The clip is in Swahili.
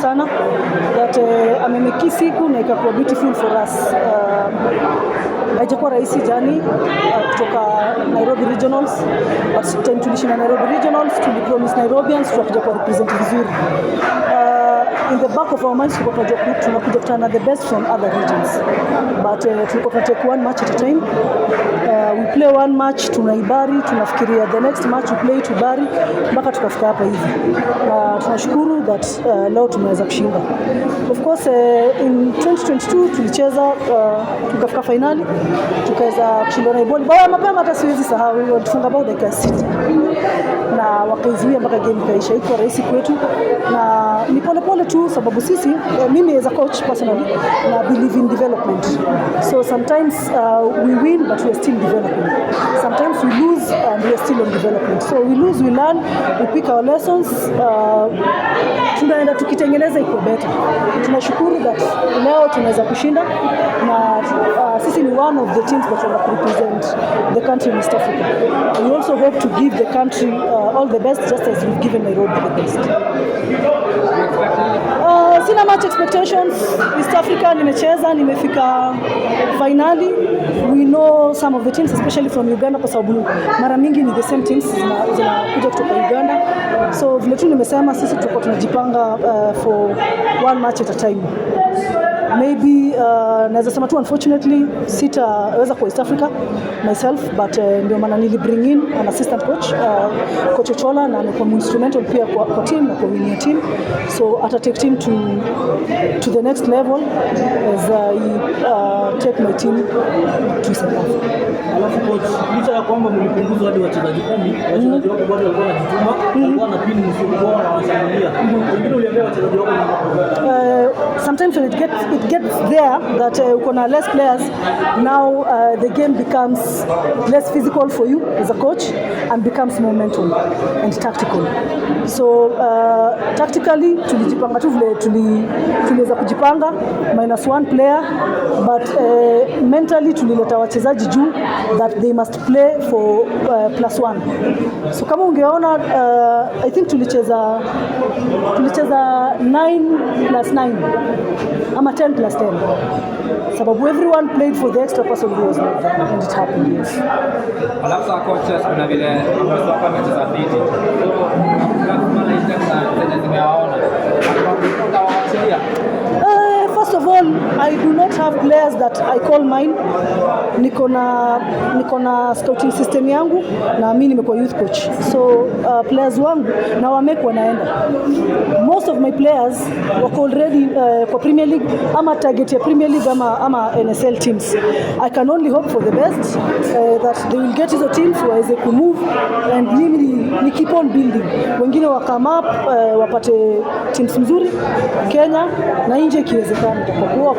sana that amemeki siku na ikakuwa beautiful for us. Haijakuwa rahisi jani kutoka Nairobi Regionals, but time tulishinda Nairobi Regionals, tulipromise Nairobians tutakuja kwa represent vizuri. In the back of our minds tunakuja kutana the best from other regions, but tulikuwa tunatake one match at a time. We play one match, tunaibari, tunafikiria the next match we play tubari mpaka tukafika hapa hivi. Tunashukuru that leo tumeweza kushinda. Of course in 2022 tulicheza tukafika finali, tukaweza kushinda na Iboli. Baya mapema hata siwezi sahau, walifunga bao dakika 60 na wakaizuia mpaka game ikaisha. Iko rahisi kwetu na ni pole tu, sababu sisi mimi as a coach personally na believe in development. So sometimes we win but we are still developing. Sometimes we lose and we are still on development. So we lose, we learn, we pick our lessons. Tunaenda tukitengeneza iko better. Tunashukuru that leo tunaweza kushinda na sisi ni one of the teams that will represent the country in East Africa. We also hope to give the country all the best, just as we've given Nairobi the best. Sina much expectations. East Africa nimecheza, nimefika finali. We know some of the teams, especially from Uganda, kwa sababu mara mingi ni the same teams zinakuja kutoka Uganda. So vile tu nimesema sisi tuko tunajipanga for one match at a time. Maybe naweza sema tu unfortunately sitaweza kwa East Africa myself, but ndio maana nili bring in an assistant coach, Coach Ochola, na amekuwa instrumental pia kwa team na kwa winning team, so ata take team to the next level as I take my team to South Africa. Alafu coach, licha ya kwamba mlipunguza hadi wachezaji 10, wachezaji wako bado walikuwa wanajituma, walikuwa na pini msimu wao na washambulia. Wengine uliambia wachezaji wako sometimes when it gets there that uko na less players, now the game becomes less physical for you as a coach and becomes more mental and tactical. So tactically tulijipanga tu vile tuliweza kujipanga -1 player, but mentally tulileta wachezaji juu that they must play for +1. So kama ungeona I think tulicheza 9+9 ama 10+10, sababu everyone played for the extra person who was not there, and it happened. Yes. Alafu coaches kuna vile amesema amecheza bidii. First of all, I do not have players that I call mine. Niko na scouting system yangu na mimi nimekuwa youth coach. So players wangu na wameko wanaenda. Most of my players wako already kwa Premier League ama target ya Premier League ama NSL teams. I can only hope for the best, that they will get hizo teams waweze kumove, and mimi keep on building. Wengine wa come up wapate teams mzuri Kenya na nje ikiwezekana, kwa